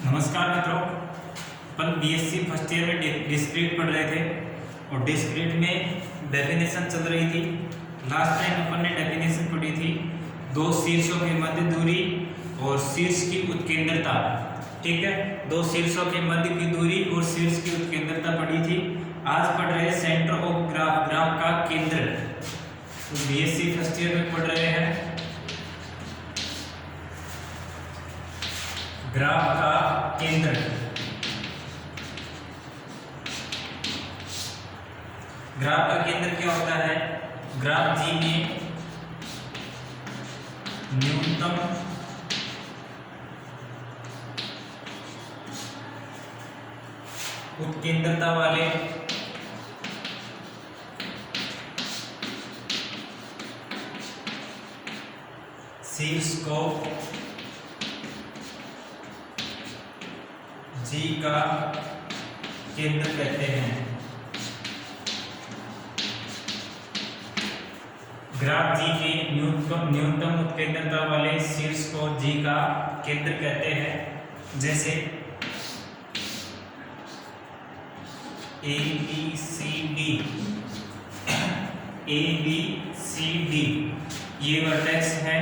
नमस्कार मित्रों, अपन BSc first year में डिस्क्रीट पढ़ रहे थे और डिस्क्रीट में डेफिनेशन चल रही थी। लास्ट टाइम अपन ने डेफिनेशन पढ़ी थी दो शीर्षों के मध्य दूरी और शीर्ष की उत्केंद्रता। ठीक है, दो शीर्षों के मध्य की दूरी और शीर्ष की उत्केंद्रता पढ़ी थी। आज पढ़ रहे हैं सेंटर ऑफ ग्राफ, ग्राफ का केंद्र। तो बीएससी फर्स्ट ईयर में पढ़ रहे हैं ग्राफ का केंद्र। ग्राफ का केंद्र क्या होता है? ग्राफ जी में न्यूनतम उत्केंद्रता वाले शीर्ष को जी का केंद्र कहते हैं। ग्राफ जी के न्यूनतम उत्केंद्रता वाले शीर्ष को जी का केंद्र कहते हैं। जैसे ए बी सी डी ये वर्टेक्स है।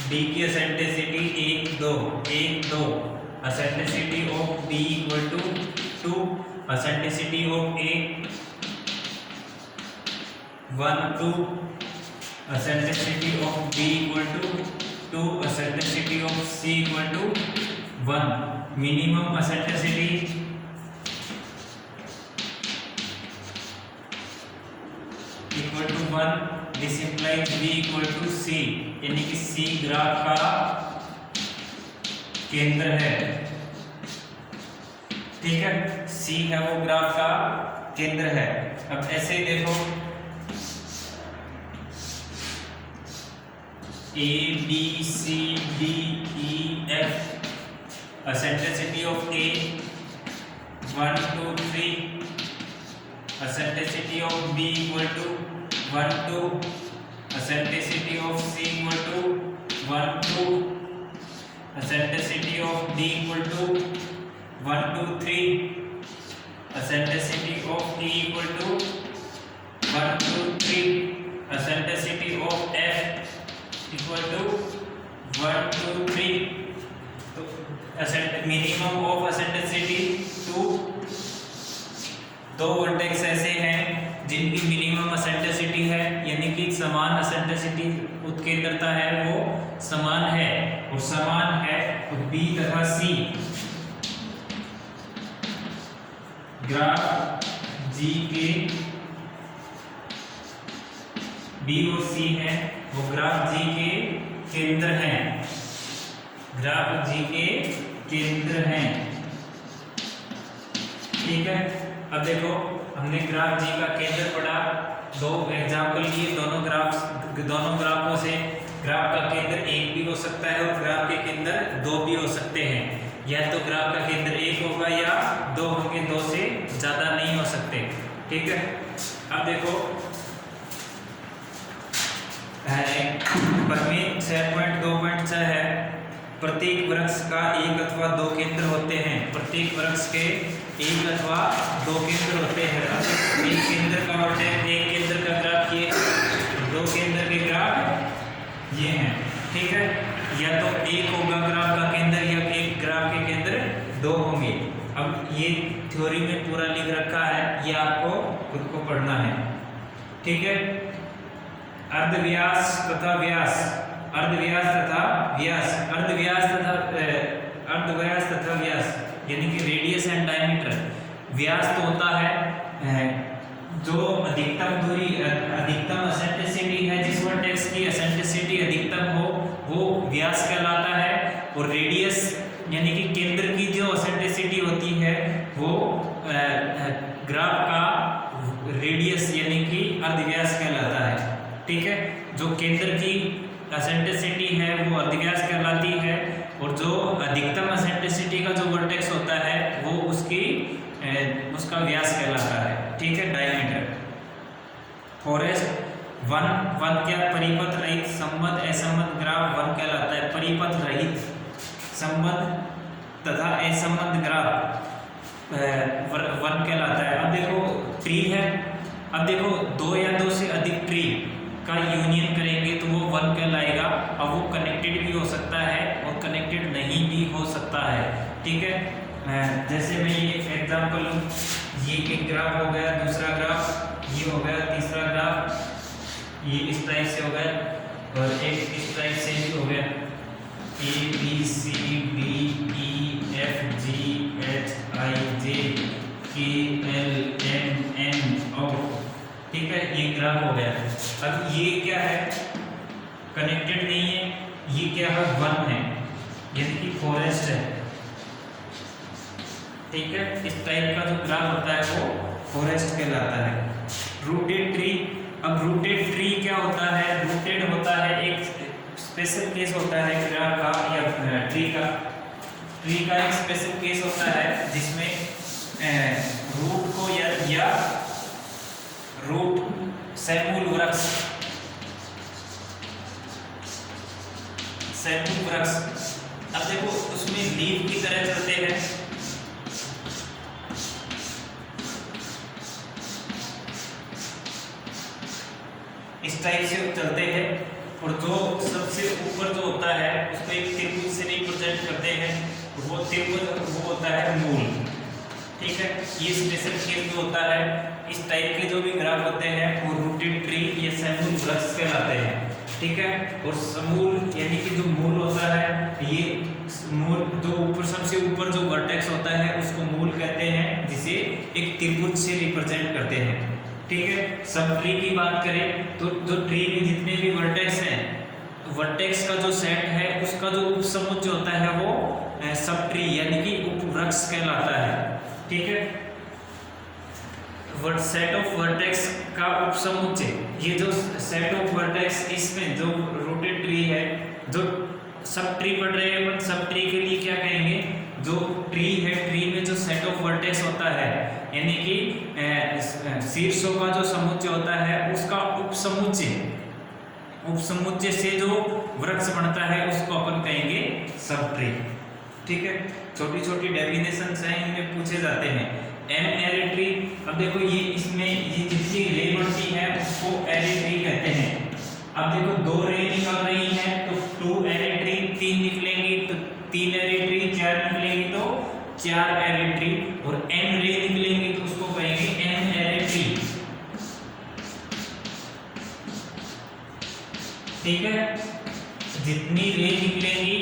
डी की eccentricity 1 2 eccentricity of D equal to 2, eccentricity of A 1 2, eccentricity of B equal to 2, eccentricity of C equal to 1, minimum eccentricity equal to 1। This implies B equal to C, यानी कि सी graph का केंद्र है। ठीक है, सी है वो ग्राफ का केंद्र है। अब ऐसे ही देखो A B C D E F, eccentricity of A 1 2 3, eccentricity of B equal to 1 2, eccentricity of C equal to 1 2, eccentricity of D equal to 1 2 3, eccentricity of E equal to 1 2 3, eccentricity of F equal to 1 2 3। तो minimum of eccentricity 2। दो vertex ऐसे हैं जिनकी minimum eccentricity है, यानी कि समान eccentricity उत्केंद्रता है, वो समान है और समान है तो बी तथा सी। ग्राफ जी के बी और सी है वो ग्राफ जी के केंद्र हैं। ग्राफ जी के केंद्र हैं। ठीक है, अब देखो हमने ग्राफ जी का केंद्र पढ़ा। दो एग्जाम्पल लिए, दोनों ग्राफों से ग्राफ का केंद्र एक भी हो सकता है और ग्राफ के केंद्र दो भी हो सकते हैं। या तो ग्राफ का केंद्र एक होगा या दो होंगे, दो से ज्यादा नहीं हो सकते। ठीक है, अब देखो प्रमेय 6.2.6 है, प्रत्येक वृक्ष का एक अथवा दो केंद्र होते हैं। प्रत्येक वृक्ष के एक अथवा दो केंद्र होते हैं। एक केंद्र का वर्टेक्स, एक केंद्र का ग्राफ ये, दो केंद्र के ग्राफ ये हैं। ठीक है, या तो एक होगा ग्राफ का केंद्र या एक ग्राफ के केंद्र दो होंगे। अब ये थ्योरी में पूरा लिख रखा है, ये आपको खुद को पढ़ना है। ठीक है, अर्धव्यास तथा व्यास, अर्धव्यास तथा व्यास, अर्धव्यास तथा व्यास यानी कि रेडियस एंड डायमीटर। व्यास तो होता है जो अधिकतम दूरी, अधिकतम एसेंट्रिसिटी है, जिस वर्टेक्स की एसेंट्रिसिटी अधिकतम हो वो व्यास कहलाता है। और रेडियस यानी कि केंद्र की जो एसेंट्रिसिटी होती है वो ग्राफ का रेडियस यानी कि अर्धव्यास कहलाता है। ठीक है, जो केंद्र की एसेंट्रिसिटी है वो अर्धव्यास कहलाती है और जो अधिकतम एसेंट्रिसिटी का जो वर्टेक्स होता है वो उसका व्यास कहलाता है। ठीक है, डायमीटर। फॉरेस्ट वन क्या? परिपथ रहित, संबद्ध असंबद्ध ग्राफ वन कहलाता है। परिपथ रहित, संबद्ध तथा असंबद्ध ग्राफ वन कहलाता है। अब देखो ट्री है, अब देखो दो या दो से अधिक ट्री का यूनियन करेंगे तो वो वन कहलाएगा। अब वो कनेक्टेड भी हो सकता है और कनेक्टेड नहीं भी हो सकता है, ठीक है। जैसे मैं ये एग्जांपल लूँ, ये एक ग्राफ हो गया, दूसरा ग्राफ ये हो गया, तीसरा ग्राफ ये इस टाइप से हो गया और एक इस टाइप से भी हो गया, A B C D E F G H I J K L M N O, ठीक है, ये ग्राफ हो गया। अब ये क्या है, कनेक्टेड नहीं है, ये क्या है, वन है, यानी कि फॉरेस्ट है, ठीक है। इस टाइप का जो ग्राफ होता है वो फॉरेस्ट कहलाता है। रूटेड ट्री, अब रूटेड ट्री क्या होता है, रूटेड होता है एक स्पेशल केस होता है ग्राफ का या ट्री का एक स्पेशल केस होता है जिसमें रूट को या रूट सैमूल वृक्ष अब देखो उसमें लीफ की तरह चलते हैं, इस टाइप से चलते हैं और जो सबसे ऊपर जो होता है उसको एक त्रिभुज से रिप्रेजेंट करते हैं, वो त्रिभुज वो होता है मूल, ठीक है। ये स्पेशल केस जो होता है, इस टाइप के जो भी ग्राफ होते हैं वो रूटेड ट्री या समूल वृक्ष कहलाते हैं, ठीक है। और समूल यानी कि जो मूल होता है, ये मूल जो ऊपर सबसे ऊपर जो वर्टेक्स होता है उसको मूल कहते हैं, जिसे एक त्रिभुज से रिप्रेजेंट करते हैं, ठीक है। सब ट्री की बात करें तो जो ट्री में जितने भी वर्टेक्स हैं, वर्टेक्स का जो सेट है उसका जो उपसमुच्चय जो होता है वो सब ट्री यानी कि उपवृक्ष कहलाता है, ठीक है। सेट ऑफ वर्टेक्स का उपसमुच्चय, ये जो सेट ऑफ वर्टेक्स, इसमें जो रूटेड ट्री है, जो सब ट्री पढ़ रहे हैं अपन, सब ट्री के लिए क्या कहेंगे, जो ट्री है, ट्री में जो सेट ऑफ वर्टेक्स होता है यानी कि शीर्षों का जो समुच्चय होता है उसका उपसमुच्चय से जो वृक्ष बनता है उसको अपन कहेंगे सब ट्री, ठीक है। छोटी छोटी डेफिनेशंस हैं, इनमें पूछे जाते हैं। एन एरे ट्री, अब देखो ये इसमें ये जितनी रे बनती है उसको एरे ट्री कहते हैं। अब देखो दो रे निकल रही है तो टू एरे ट्री, तीन निकलेंगी तो तीन एरे ट्री, चार निकलेंगी तो चार एरे ट्री, और एन रे निकलेंगी तो उसको कहेंगे एन एरे ट्री, ठीक है। जितनी रे निकलेंगी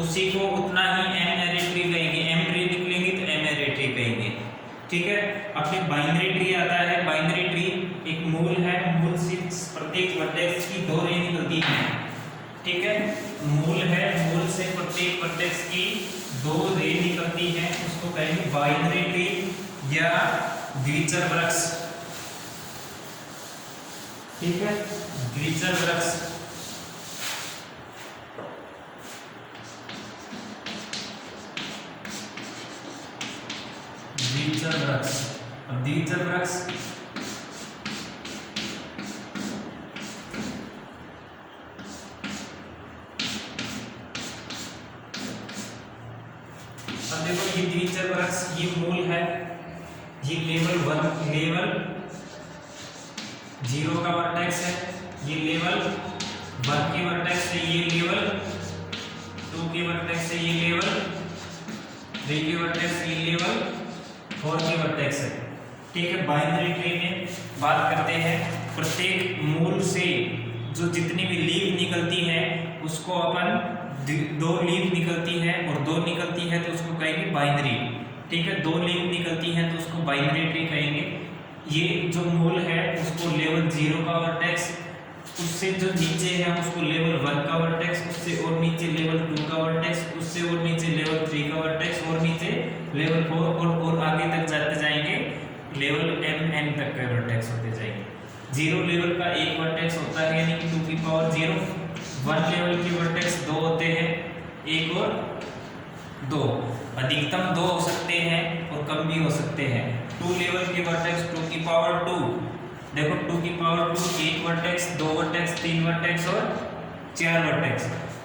उसी को उतना ही एन एरे ट्री कहेंगे, एम ट्री निकलेंगी तो एम एरे ट्री कहेंगे, ठीक है। अब फिर बाइनरी ट्री आता है। बाइनरी ट्री एक मूल है, मूल से प्रत्येक वर्टेक्स की दो रे निकलती हैं, ठीक है। मूल है, मूल से प्रत्येक वर्टेक्स की दो रे निकलती हैं, उसको कहेंगे बाइनरी ट्री या द्विचर वृक्ष, ठीक है, द्विचर वृक्ष। द्विचर वृक्ष, अब द्विचर वृक्ष अब देखो ये द्विचर वृक्ष, ये मूल है, ये लेवल 1 लेवल 0 का वर्टेक्स है, ये लेवल 1 के वर्टेक्स से, ये लेवल 2 के वर्टेक्स से, ये लेवल 3 के वर्टेक्स से, ये लेवल 4 के वर्टेक्स है, ठीक है। बाइनरी ट्री में बात करते हैं प्रत्येक मूल से जो जितनी भी लीफ निकलती है उसको अपन दो लीफ निकलती है और दो निकलती है तो उसको कहेंगे बाइनरी, ठीक है। दो लीफ निकलती है तो उसको बाइनरी ट्री कहेंगे। ये जो मूल है उसको लेवल 0 का वर्टेक्स, उससे जो नीचे है उसको लेवल 1 का वर्टेक्स, उससे और नीचे लेवल 2 का वर्टेक्स, उससे और नीचे लेवल 3 का वर्टेक्स, और नीचे लेवल 4 और आगे तक जाते जाएंगे लेवल mn तक के वर्टेक्स होते जाएंगे। 0 लेवल का एक वर्टेक्स होता है यानी कि 2 की पावर 0। 1 लेवल के वर्टेक्स दो होते हैं, एक और दो, अधिकतम 2 हो सकते हैं और कम भी हो सकते हैं। 2 लेवल के वर्टेक्स 2 की पावर 2, देखो 2 की पावर 2, एक वर्टेक्स, दो वर्टेक्स, तीन वर्टेक्स और चार वर्टेक्स।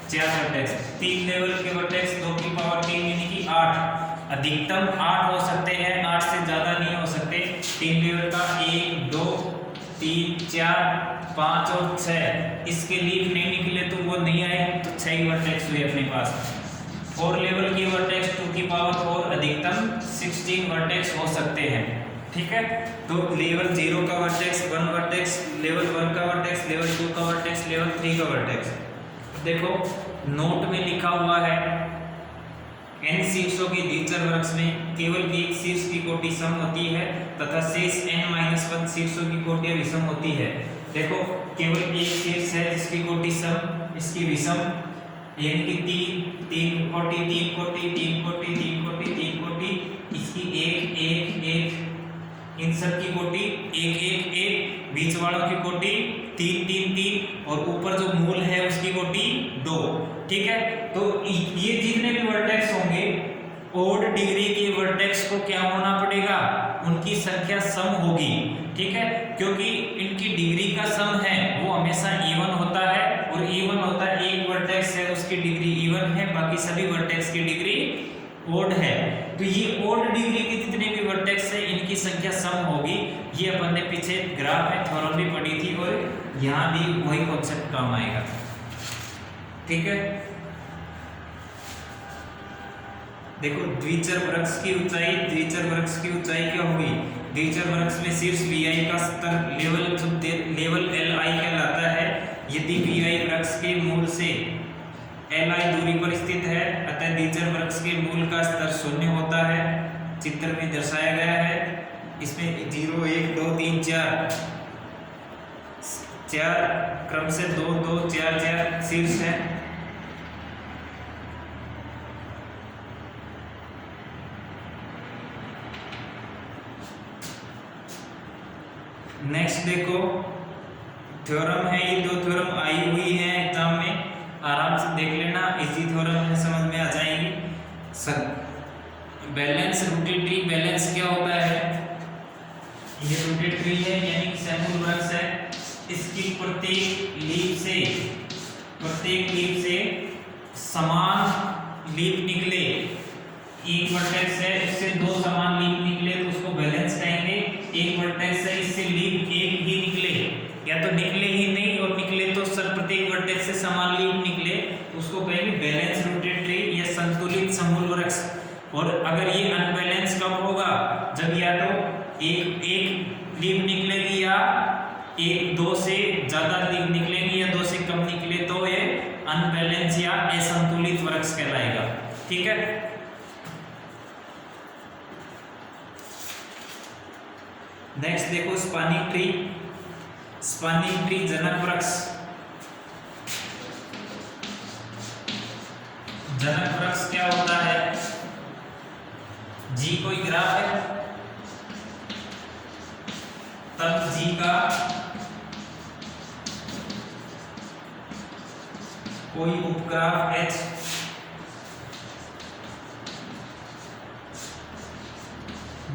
4 वर्टेक्स, 3 लेवल के वर्टेक्स 2 की पावर 3 यानी कि 8, अधिकतम 8 हो सकते हैं, 8 से ज्यादा नहीं हो सकते। 3 लेवल का 1 2 3 4 5 और 6, इसके लीफ नहीं निकले तो वो नहीं आए, तो 6 ही वर्टेक्स हुए अपने पास। 4 लेवल के वर्टेक्स 2 की पावर 4, अधिकतम 16 वर्टेक्स हो सकते हैं, ठीक है। तो लेवल 0 का वर्टेक्स 1 वर्टेक्स, लेवल 1 का वर्टेक्स, लेवल 2 का वर्टेक्स, लेवल 3 का वर्टेक्स। देखो नोट में लिखा हुआ है n शीर्षों के द्विचर वृक्ष में केवल एक शीर्ष की कोटि सम होती है तथा शेष n-1 शीर्षों की कोटि विषम होती है। देखो केवल एक शीर्ष है जिसकी कोटि सम, इसकी विषम, यानी कि तीन कोटि, इसकी एक, इन सब की कोटि एक, बीच वालों की कोटि 3 और ऊपर जो मूल है उसकी कोटि 2, ठीक है। तो ये जितने भी वर्टेक्स होंगे ओड डिग्री के वर्टेक्स को क्या होना पड़ेगा, उनकी संख्या सम होगी, ठीक है, क्योंकि इनकी डिग्री का सम है वो हमेशा इवन होता है, और इवन होता है एक वर्टेक्स है उसकी डिग्री इवन है, बाकी सभी वर्टेक्स की डिग्री ओड है। तो ये ओड डिग्री के जितने भी वर्टेक्स है इनकी संख्या सम होगी। ये अपन ने पीछे ग्राफ में थ्योरम भी पढ़ी थी और यहाँ भी वही कॉन्सेप्ट काम आएगा, ठीक है। देखो द्विचर वृक्ष की ऊंचाई, द्विचर वृक्ष की ऊंचाई क्या होगी, द्विचर वृक्ष में शीर्ष vi का स्तर लेवल li कहलाता है। यदि vi वृक्ष के मूल से li दूरी पर स्थित है अतः द्विचर वृक्ष के मूल का स्तर 0 होता है, चित्र में दर्शाया गया है। इसमें 0 1 2 3 4 क्रम से 2 2 4 4 शीर्ष है। नेक्स्ट देखो थ्योरम है, ये दो थ्योरम आई हुई है एग्जाम में, आराम से देख लेना, इसी थ्योरम में समझ में आ जाएंगी। बैलेंस रूटेड ट्री, बैलेंस क्या होता है, ये रूटेड ट्री है यानी कि सैमुल वृक्ष है, इसकी प्रत्येक लीफ से समान लीफ निकले, एक वर्टेक्स है इससे 2 समान लीफ निकले तो उसको बैलेंस कहेंगे। एक वर्टेक्स है इससे लीफ एक ही निकले या तो निकले ही नहीं और निकले तो सर प्रत्येक वर्टेक्स से समान लीफ निकले तो उसको कहेंगे बैलेंस रूटेड ट्री या संतुलित समूल वृक्ष। और अगर ये अनबैलेंस कब होगा, जब या तो एक लीफ निकलेगी या 2 से ज्यादा लीफ निकलेगी या 2 से कम निकले तो ये अनबैलेंस या असंतुलित वृक्ष कहलाएगा, ठीक है। नेक्स्ट देखो स्पानिंग ट्री, स्पानिंग ट्री जनक वृक्ष, जनक वृक्ष क्या होता है, जी कोई ग्राफ है तब जी का कोई उपग्राफ H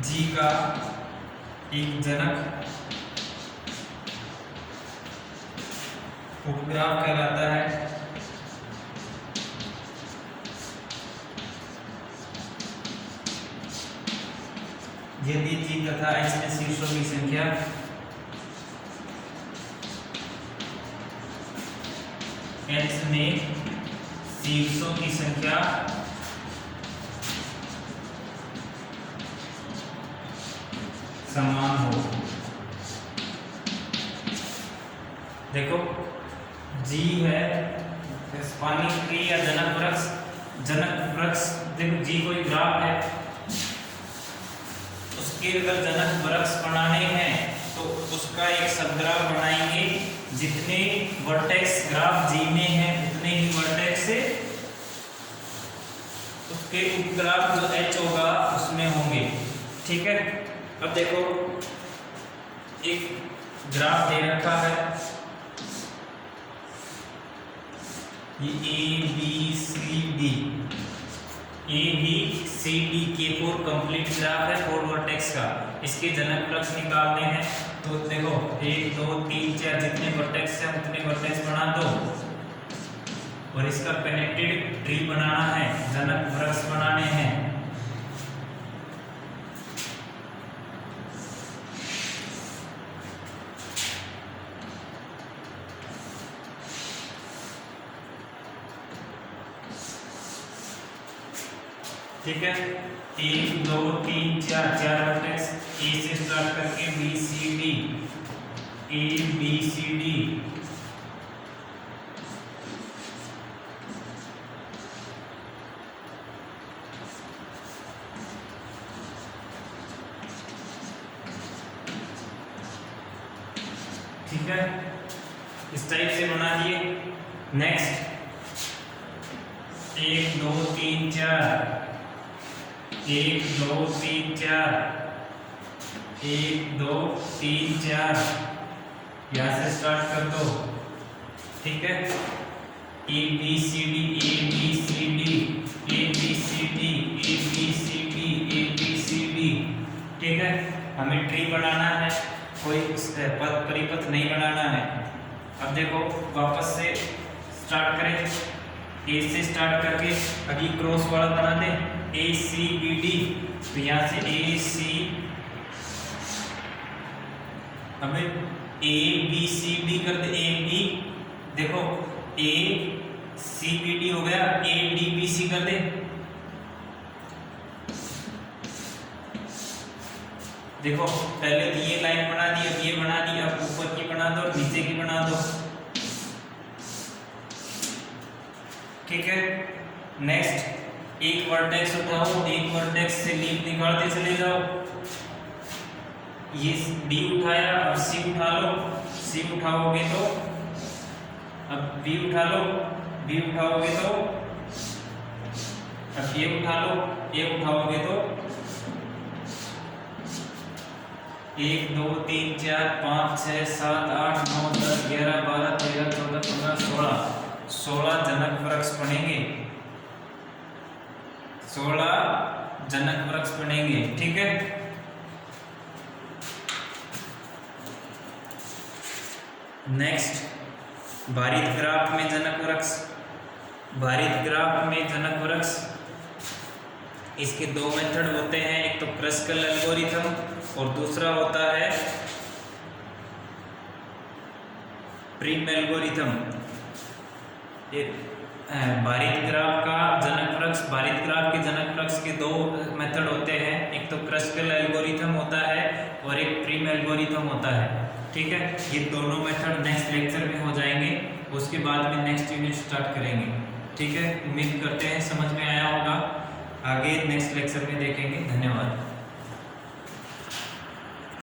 जी का एक जनक उपग्राफ कहलाता है। यदि जी तथा H में शीर्षों की संख्या H में शीर्षों की संख्या समान हो। देखो जी है स्पानिंग ट्री या जनक वृक्ष, जनक वृक्ष देखो जी कोई ग्राफ है, उसके अगर जनक वृक्ष बनाने हैं तो उसका एक सबग्राफ बनाएंगे, जितने वर्टेक्स ग्राफ जी में हैं उतने ही वर्टेक्स से उसके उपग्राफ जो H होगा उसमें होंगे, ठीक है। अब देखो एक ग्राफ दे रखा है, ये ABCD के 4 कंप्लीट ग्राफ है 4 वर्टेक्स का। इसके जनक वृक्ष निकालने हैं तो देखो 1 2 3 4 जितने वर्टेक्स हैं उतने वर्टेक्स बना दो, और इसका कनेक्टेड ट्री बनाना है, जनक वृक्ष बनाने हैं। ठीक है, 1 2 3 4 चार वर्टेक्स ए से स्टार्ट करके B C D, A B C D, ठीक है, इस टाइप से बना दिए। नेक्स्ट 1 2 3 4, 1 2 3 4, 1 2 3 4, यहाँ से स्टार्ट कर दो। ठीक है, A B C D, A B C D, A B C D, A B C D, A B C D. ठीक है, हमें ट्री बनाना है, कोई पद परिपथ नहीं बनाना है। अब देखो वापस से स्टार्ट करें, ए से स्टार्ट करके अभी क्रॉस वाला बना दें, ए सी बी डी। तो यहाँ से ए सी, हमें ए बी सी डी कर दे, ए बी, देखो ए सी बी डी हो गया, ए डी बी सी कर दे। देखो पहले तो ये लाइन बना दी, अब ये बना दी, अब ऊपर की बना दो, नीचे की बना दो। ठीक है, नेक्स्ट एक वर्टेक्स उठाओ, एक वर्टेक्स से लीफ निकालते चले जाओ। ये डी उठाया, अब सी उठा लो, सी उठाओगे तो अब बी उठा लो, बी उठाओगे तो अब ए उठा लो, ए उठाओगे तो 1 2 3 4 5 6 7 8 9 10 11 12 13 14 15 16 जनक वृक्ष बनेंगे, 16 जनक वृक्ष बनेंगे। ठीक है, नेक्स्ट भारित ग्राफ में जनक वृक्ष, भारित ग्राफ में जनक वृक्ष, इसके दो मेथड होते हैं, एक तो क्रस्कल एल्गोरिथम और दूसरा होता है प्रिम एल्गोरिथम। भारित ग्राफ का जनक वृक्ष, भारित ग्राफ के जनक वृक्ष के दो मेथड होते हैं, एक तो क्रस्कल एल्गोरिथम होता है और एक प्रिम एल्गोरिथम होता है। ठीक है, ये दोनों मेथड नेक्स्ट लेक्चर में हो जाएंगे, उसके बाद में नेक्स्ट यूनिट स्टार्ट करेंगे। ठीक है, उम्मीद करते हैं समझ में आया होगा, आगे नेक्स्ट लेक्चर में देखेंगे। धन्यवाद।